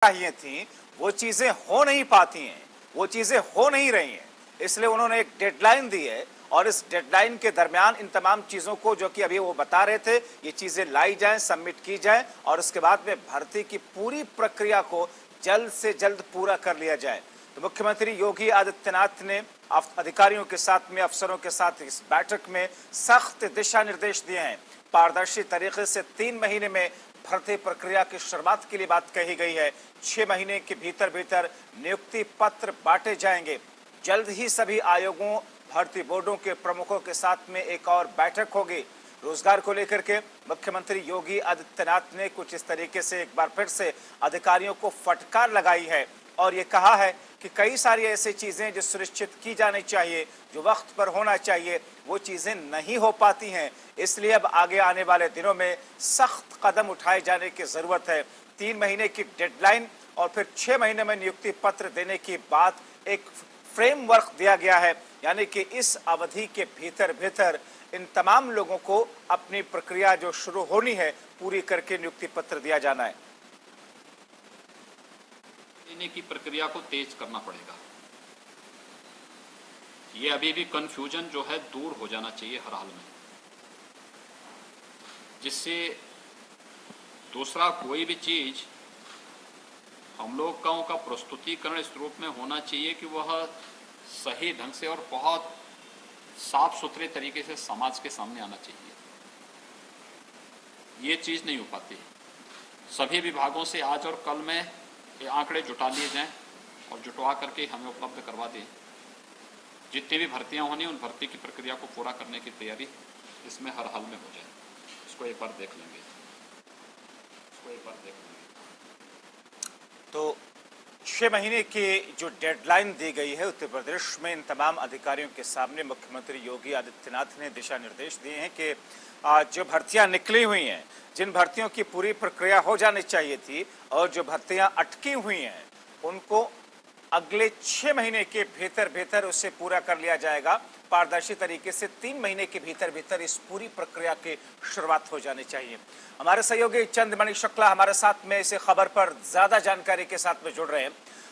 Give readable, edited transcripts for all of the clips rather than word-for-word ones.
चाहिए थी वो चीजें हो नहीं पाती हैं, वो चीजें हो नहीं रही हैं। इसलिए उन्होंने एक डेडलाइन दी है और इस डेडलाइन के दरमियान इन तमाम चीजों को, जो कि अभी वो बता रहे थे, ये चीजें लाई जाएं, सबमिट की जाए और उसके बाद में भर्ती की पूरी प्रक्रिया को जल्द से जल्द पूरा कर लिया जाए। तो मुख्यमंत्री योगी आदित्यनाथ ने अधिकारियों के साथ में, अफसरों के साथ इस बैठक में सख्त दिशा निर्देश दिए हैं। पारदर्शी तरीके से 3 महीने में भर्ती प्रक्रिया की शुरुआत के लिए बात कही गई है। 6 महीने के भीतर भीतर नियुक्ति पत्र बांटे जाएंगे। जल्द ही सभी आयोगों, भर्ती बोर्डों के प्रमुखों के साथ में एक और बैठक होगी। रोजगार को लेकर के मुख्यमंत्री योगी आदित्यनाथ ने कुछ इस तरीके से एक बार फिर से अधिकारियों को फटकार लगाई है और ये कहा है कि कई सारी ऐसी चीजें जो सुनिश्चित की जानी चाहिए, जो वक्त पर होना चाहिए, वो चीजें नहीं हो पाती हैं। इसलिए अब आगे आने वाले दिनों में सख्त कदम उठाए जाने की जरूरत है। 3 महीने की डेडलाइन और फिर 6 महीने में नियुक्ति पत्र देने की बात, एक फ्रेमवर्क दिया गया है, यानी कि इस अवधि के भीतर भीतर इन तमाम लोगों को अपनी प्रक्रिया जो शुरू होनी है पूरी करके नियुक्ति पत्र दिया जाना है। देने की प्रक्रिया को तेज करना पड़ेगा। ये अभी भी कंफ्यूजन जो है दूर हो जाना चाहिए हर हाल में, जिससे दूसरा कोई भी चीज हम लोगों का प्रस्तुतिकरण इस रूप में होना चाहिए कि वह सही ढंग से और बहुत साफ सुथरे तरीके से समाज के सामने आना चाहिए। ये चीज नहीं हो पाती। सभी विभागों से आज और कल में ये आंकड़े जुटा लिए जाएं और जुटवा करके हमें उपलब्ध करवा दें। जितनी भी भर्तियां होनी, उन भर्ती की प्रक्रिया को पूरा करने की तैयारी इसमें हर हाल में हो जाए। इसको एक बार देख लेंगे, तो 6 महीने की जो डेडलाइन दी गई है उत्तर प्रदेश में, इन तमाम अधिकारियों के सामने मुख्यमंत्री योगी आदित्यनाथ ने दिशा निर्देश दिए हैं कि जो भर्तियां निकली हुई हैं, जिन भर्तियों की पूरी प्रक्रिया हो जानी चाहिए थी और जो भर्तियां अटकी हुई हैं, उनको अगले 6 महीने के भीतर भीतर उससे पूरा कर लिया जाएगा। पारदर्शी तरीके से 3 महीने के भीतर भीतर इस पूरी प्रक्रिया की शुरुआत हो जानी चाहिए। हमारे सहयोगी चंद्रमणि शुक्ला हमारे साथ में इस खबर पर ज्यादा जानकारी के साथ में जुड़ रहे हैं।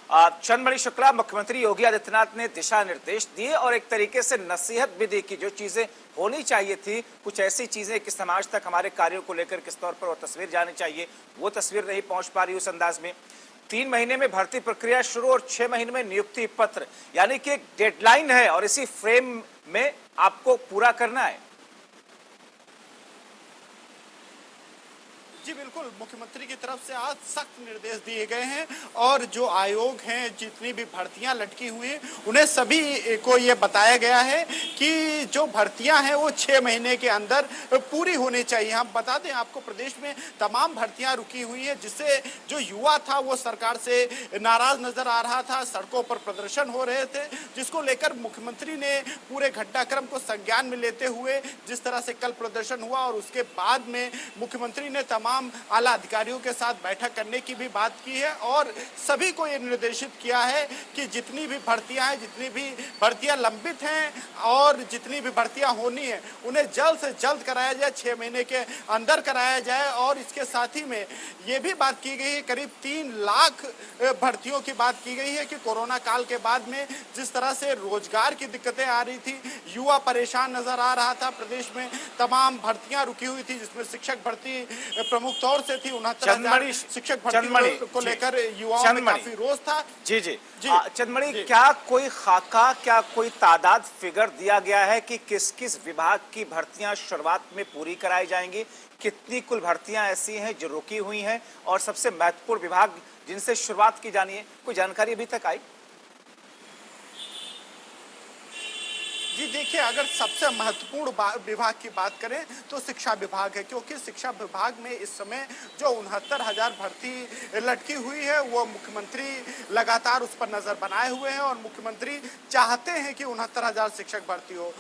चंद्रमणि शुक्ला, मुख्यमंत्री योगी आदित्यनाथ ने दिशा निर्देश दिए और एक तरीके से नसीहत भी दी कि जो चीजें होनी चाहिए थी, कुछ ऐसी चीजें कि समाज तक हमारे कार्यों को लेकर किस तौर पर वो तस्वीर जानी चाहिए, वो तस्वीर नहीं पहुंच पा रही उस अंदाज में। 3 महीने में भर्ती प्रक्रिया शुरू और 6 महीने में नियुक्ति पत्र, यानी कि एक डेडलाइन है और इसी फ्रेम में आपको पूरा करना है। जी बिल्कुल, मुख्यमंत्री की तरफ से आज सख्त निर्देश दिए गए हैं और जो आयोग हैं, जितनी भी भर्तियां लटकी हुई हैं, उन्हें सभी को ये बताया गया है कि जो भर्तियां हैं वो 6 महीने के अंदर पूरी होनी चाहिए। हम बता दें आपको, प्रदेश में तमाम भर्तियां रुकी हुई हैं, जिससे जो युवा था वो सरकार से नाराज नजर आ रहा था। सड़कों पर प्रदर्शन हो रहे थे, जिसको लेकर मुख्यमंत्री ने पूरे घटनाक्रम को संज्ञान में लेते हुए जिस तरह से कल प्रदर्शन हुआ और उसके बाद में मुख्यमंत्री ने तमाम आला अधिकारियों के साथ बैठक करने की भी बात की है और सभी को ये निर्देशित किया है कि जितनी भी भर्तियां हैं, जितनी भी भर्तियां लंबित हैं और जितनी भी भर्तियां होनी है, उन्हें जल्द से जल्द कराया जाए, 6 महीने के अंदर कराया जाए। और इसके साथ ही में ये भी बात की गई है, करीब 3 लाख भर्तियों की बात की गई है कि कोरोना काल के बाद में जिस तरह से रोजगार की दिक्कतें आ रही थी, युवा परेशान नजर आ रहा था, प्रदेश में तमाम भर्तियां रुकी हुई थी, जिसमें शिक्षक भर्ती प्रमुख तौर से थी। 69,000 शिक्षक भर्ती को लेकर युवाओं में काफी रोष था। जी जी जी चंद्रमणि, क्या कोई खाका, क्या कोई तादाद फिगर दिया गया है कि किस किस विभाग की भर्तियां शुरुआत में पूरी कराई जाएंगी? कितनी कुल भर्तियां ऐसी हैं जो रुकी हुई हैं और सबसे महत्वपूर्ण विभाग जिनसे शुरुआत की जानी है, कोई जानकारी अभी तक आई? जी देखिए, अगर सबसे महत्वपूर्ण विभाग की बात करें तो शिक्षा विभाग है, क्योंकि शिक्षा विभाग में इस समय जो 69,000 भर्ती लटकी हुई है, वो मुख्यमंत्री लगातार उस पर नजर बनाए हुए हैं और मुख्यमंत्री चाहते हैं कि 69,000 शिक्षक भर्ती हो।